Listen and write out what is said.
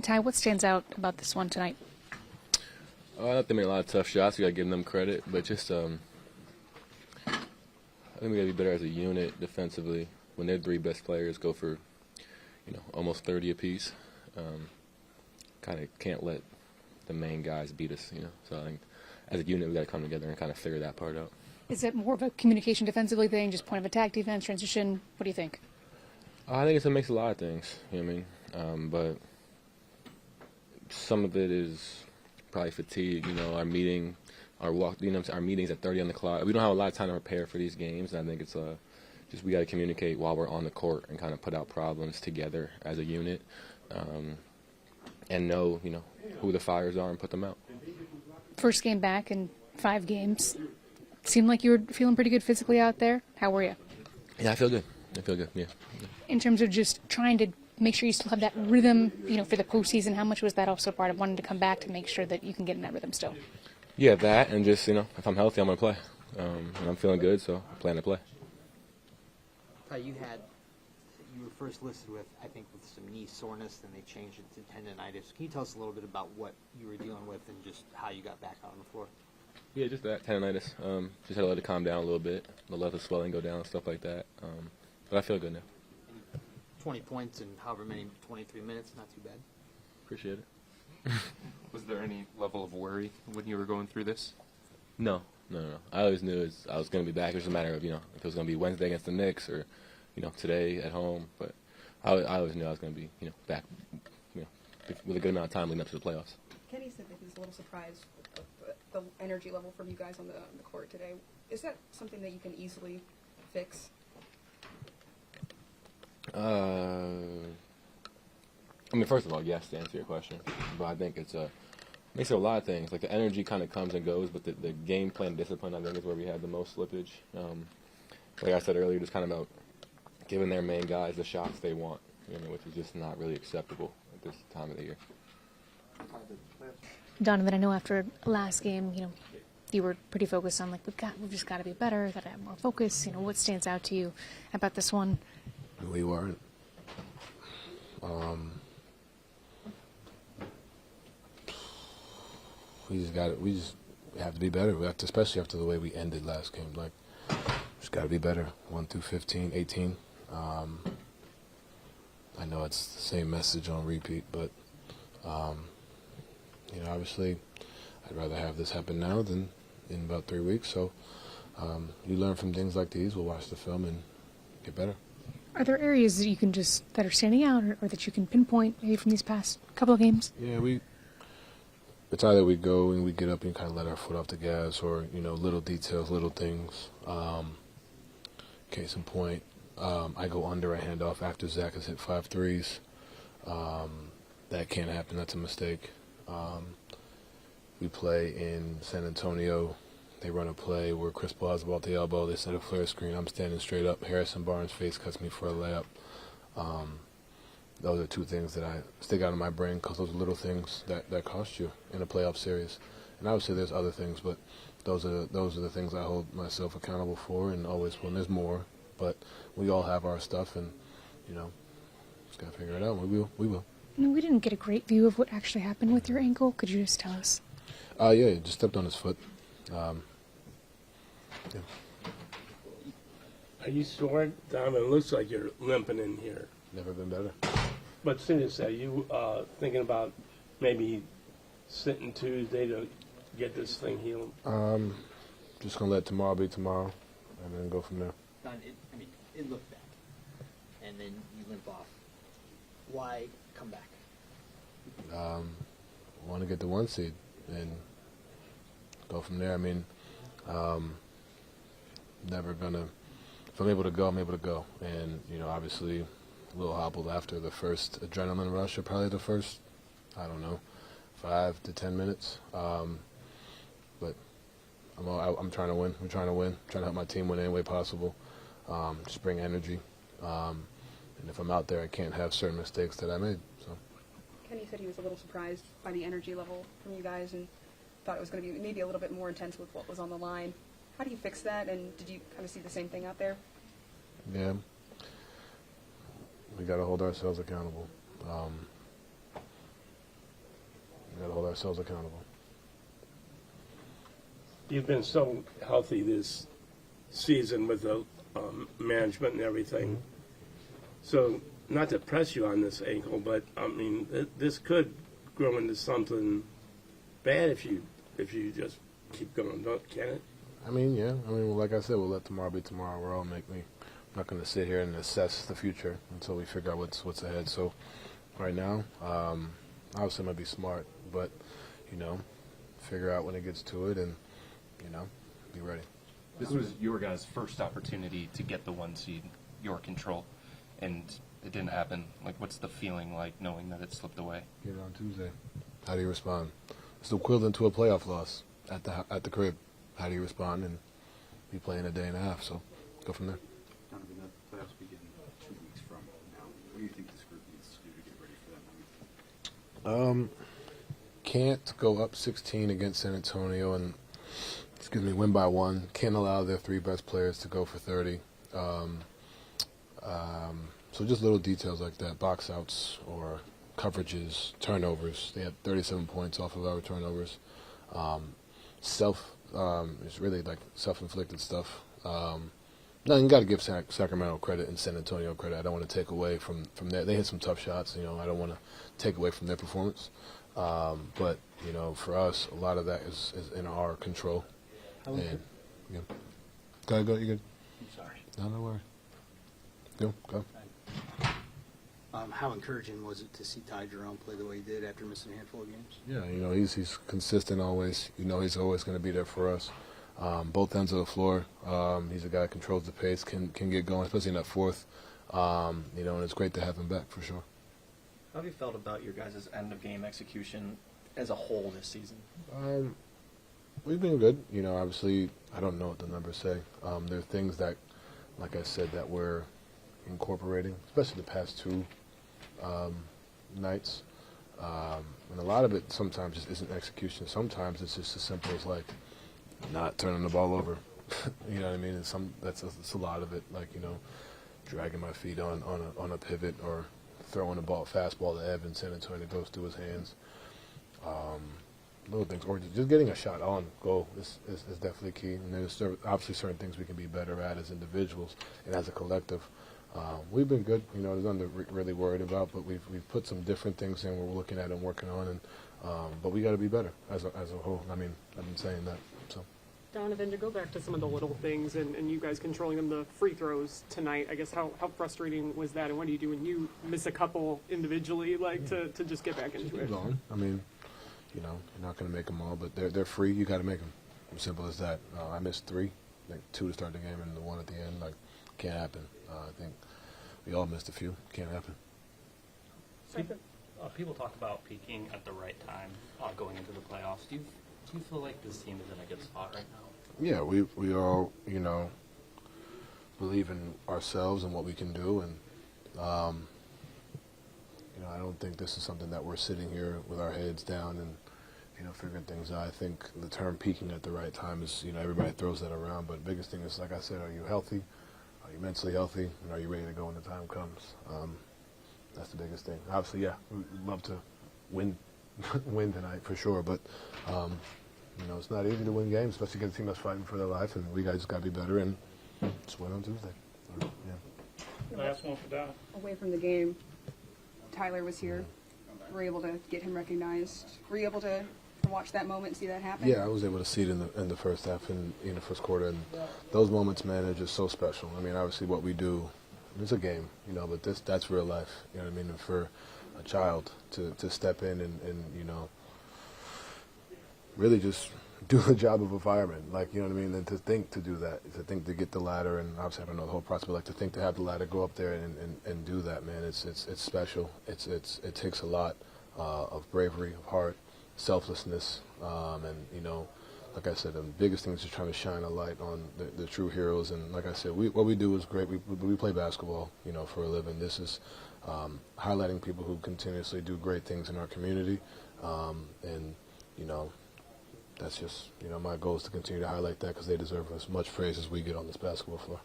Ty, what stands out about this one tonight? I think they made a lot of tough shots. We got to give them credit, but just I think we got to be better as a unit defensively. When their three best players go for, almost 30 apiece, kind of can't let the main guys beat us. So I think as a unit we got to come together and kind of figure that part out. Is it more of a communication defensively thing, just point of attack defense, transition? What do you think? I think it's a mix of a lot of things. You know what I mean? But some of it is probably fatigue. Our meeting, our walk. Our meetings at 30 on the clock. We don't have a lot of time to prepare for these games. And I think it's just we got to communicate while we're on the court and kind of put out problems together as a unit, and know who the fires are and put them out. First game back in 5 games. Seemed like you were feeling pretty good physically out there. How were you? Yeah, I feel good. Yeah. In terms of just trying to make sure you still have that rhythm, for the postseason, how much was that also part of wanting to come back to make sure that you can get in that rhythm still? Yeah, that and just, if I'm healthy, I'm going to play. And I'm feeling good, so I plan to play. You were first listed with, I think, with some knee soreness, then they changed it to tendonitis. Can you tell us a little bit about what you were dealing with and just how you got back out on the floor? Yeah, just that, tendonitis. Just had to let it calm down a little bit, let the swelling go down, stuff like that. But I feel good now. 20 points in however many, 23 minutes, not too bad. Appreciate it. Was there any level of worry when you were going through this? No. I always knew I was going to be back. It was just a matter of, if it was going to be Wednesday against the Knicks or, today at home. But I always knew I was going to be, back, with a good amount of time leading up to the playoffs. Kenny said that he's a little surprised with the energy level from you guys on the court today. Is that something that you can easily fix? First of all, yes, to answer your question. But I think it's makes it a lot of things. Like the energy kind of comes and goes, but the game plan discipline, I think, is where we had the most slippage. Like I said earlier, just kind of about giving their main guys the shots they want, which is just not really acceptable at this time of the year. Donovan, I know after last game, you were pretty focused on we've just got to be better, got to have more focus. What stands out to you about this one? We weren't. We just have to be better. We have to, especially after the way we ended last game. Just got to be better. 1 through 15, 18. I know it's the same message on repeat, but obviously, I'd rather have this happen now than in about 3 weeks. So you learn from things like these. We'll watch the film and get better. Are there areas that that are standing out, or that you can pinpoint maybe from these past couple of games? Yeah, it's either we go and we get up and kind of let our foot off the gas, or little details, little things. Case in point, I go under a handoff after Zach has hit 5 threes. That can't happen. That's a mistake. We play in San Antonio. They run a play where Chris Paul has the ball at the elbow. They set a flare screen. I'm standing straight up. Harrison Barnes' face cuts me for a layup. Those are 2 things that I stick out in my brain because those are little things that cost you in a playoff series. And obviously there's other things, but those are the things I hold myself accountable for, and always when there's more. But we all have our stuff, and just gotta figure it out. We will. We didn't get a great view of what actually happened with your ankle. Could you just tell us? Yeah, just stepped on his foot. Yeah. Are you sore, Donovan? It looks like you're limping in here. Never been better. But seriously, are you thinking about maybe sitting Tuesday to get this thing healed? Just going to let tomorrow be tomorrow and then go from there. Don, it looked bad, and then you limp off. Why come back? Want to get the 1 seed and go from there. Never gonna. If I'm able to go, I'm able to go. And obviously, a little hobbled after the first adrenaline rush, or probably the first, 5 to 10 minutes. But I'm trying to win. We're trying to win. Trying to help my team win any way possible. Just bring energy. And if I'm out there, I can't have certain mistakes that I made. So. Kenny said he was a little surprised by the energy level from you guys and thought it was going to be maybe a little bit more intense with what was on the line. How do you fix that, and did you kind of see the same thing out there? Yeah. We got to hold ourselves accountable. ourselves accountable. You've been so healthy this season with the management and everything. So, not to press you on this ankle, but I mean, this could grow into something bad if you just keep going, can it? I mean, yeah. I mean, well, like I said, we'll let tomorrow be tomorrow. I'm not going to sit here and assess the future until we figure out what's ahead. So, right now, obviously, it might be smart, but figure out when it gets to it, and be ready. This was your guys' first opportunity to get the 1 seed, your control, and it didn't happen. Like, what's the feeling like knowing that it slipped away? Get it on Tuesday. How do you respond? It's equivalent to a playoff loss at the crib. How do you respond? And be playing a day and a half, so go from there. Donovan, the playoffs begin 2 weeks from now. What do you think this group needs to do to get ready for that moment? Can't go up 16 against San Antonio and win by 1. Can't allow their 3 best players to go for 30. So just little details like that, box outs or coverages, turnovers. They had 37 points off of our turnovers. It's really like self-inflicted stuff. No, you got to give Sacramento credit and San Antonio credit. I don't want to take away from there. They hit some tough shots. I don't want to take away from their performance. But for us, a lot of that is in our control. And go. You good? I'm sorry. No worries. Go. How encouraging was it to see Ty Jerome play the way he did after missing a handful of games? Yeah, he's consistent always. He's always going to be there for us. Both ends of the floor. He's a guy that controls the pace, can get going, especially in that fourth. And it's great to have him back for sure. How have you felt about your guys' end-of-game execution as a whole this season? We've been good. Obviously, I don't know what the numbers say. There are things that, like I said, that we're incorporating, especially the past 2 nights. And a lot of it sometimes just isn't execution. Sometimes it's just as simple as, like, not turning the ball over. You know what I mean? It's a lot of it, like, dragging my feet on a pivot or throwing a fastball to Evan San Antonio goes through his hands. Little things, or just getting a shot on goal is definitely key. And there's obviously certain things we can be better at as individuals and as a collective. We've been good. There's nothing to really worried about, but we've put some different things in we're looking at and working on, and but we got to be better as a whole. I mean, I've been saying that. So. Donovan, to go back to some of the little things and you guys controlling them, the free throws tonight, I guess how frustrating was that, and what do you do when you miss a couple individually, to just get back into it? I mean, you're not going to make them all, but they're free. You got to make them. Simple as that. I missed 3, 2 to start the game and the 1 at the end. Can't happen. I think we all missed a few. Can't happen. People talk about peaking at the right time going into the playoffs. Do you feel like this team is in a good spot right now? Yeah, we all believe in ourselves and what we can do, and I don't think this is something that we're sitting here with our heads down and figuring things out. I think the term peaking at the right time is everybody throws that around, but the biggest thing is, like I said, are you healthy? Are you mentally healthy? And are you ready to go when the time comes? That's the biggest thing. Obviously, yeah, we'd love to win tonight for sure, but it's not easy to win games, especially against a team that's fighting for their life, and we guys just got to be better and just win on Tuesday. Yeah. Last one for Don. Away from the game, Tyler was here. Were you able to get him recognized? Were you able to watch that moment and see that happen? Yeah, I was able to see it in the first half and in the first quarter, and those moments, man, are just so special. I mean, obviously what we do, it's a game, but that's real life. You know what I mean? And for a child to step in and really just do the job of a fireman, you know what I mean? And to think to do that, to think to get the ladder, and obviously I don't know the whole process, but to think to have the ladder go up there and do that, man, it's special. It takes a lot of bravery, of heart, selflessness, and like I said, the biggest thing is just trying to shine a light on the true heroes. And like I said, what we do is great. We play basketball, for a living. This is highlighting people who continuously do great things in our community, and that's just my goal is to continue to highlight that because they deserve as much praise as we get on this basketball floor.